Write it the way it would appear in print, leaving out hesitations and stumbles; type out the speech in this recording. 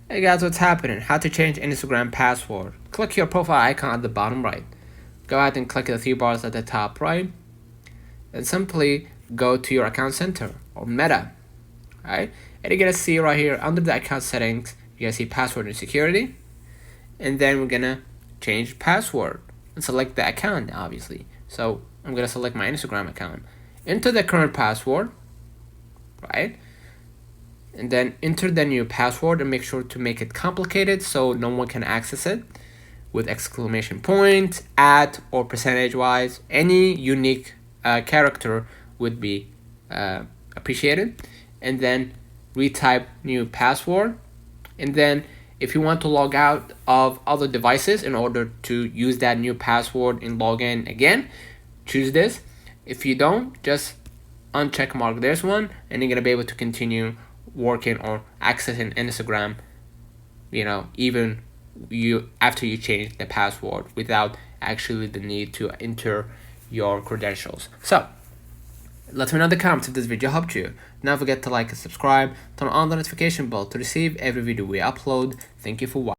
Hey guys, what's happening? How to change Instagram password. Click your profile icon at the bottom right. Go ahead and click the three bars at the top right. And simply go to your account center or Meta. Alright? And you're gonna see right here under the account settings, you're gonna see password and security. And then we're gonna change password and select the account, obviously. So I'm gonna select my Instagram account. Enter the current password, right? And then enter the new password and make sure to make it complicated so no one can access it, with exclamation point, at, or percentage wise. Any unique character would be appreciated. And then retype new password. And then if you want to log out of other devices in order to use that new password and log in again, choose this. If you don't, just uncheck mark this one and you're gonna be able to continue working or accessing Instagram, even after you change the password without actually the need to enter your credentials. So let me know in the comments if this video helped you. Don't forget to like and subscribe, turn on the notification bell to receive every video we upload. Thank you for watching.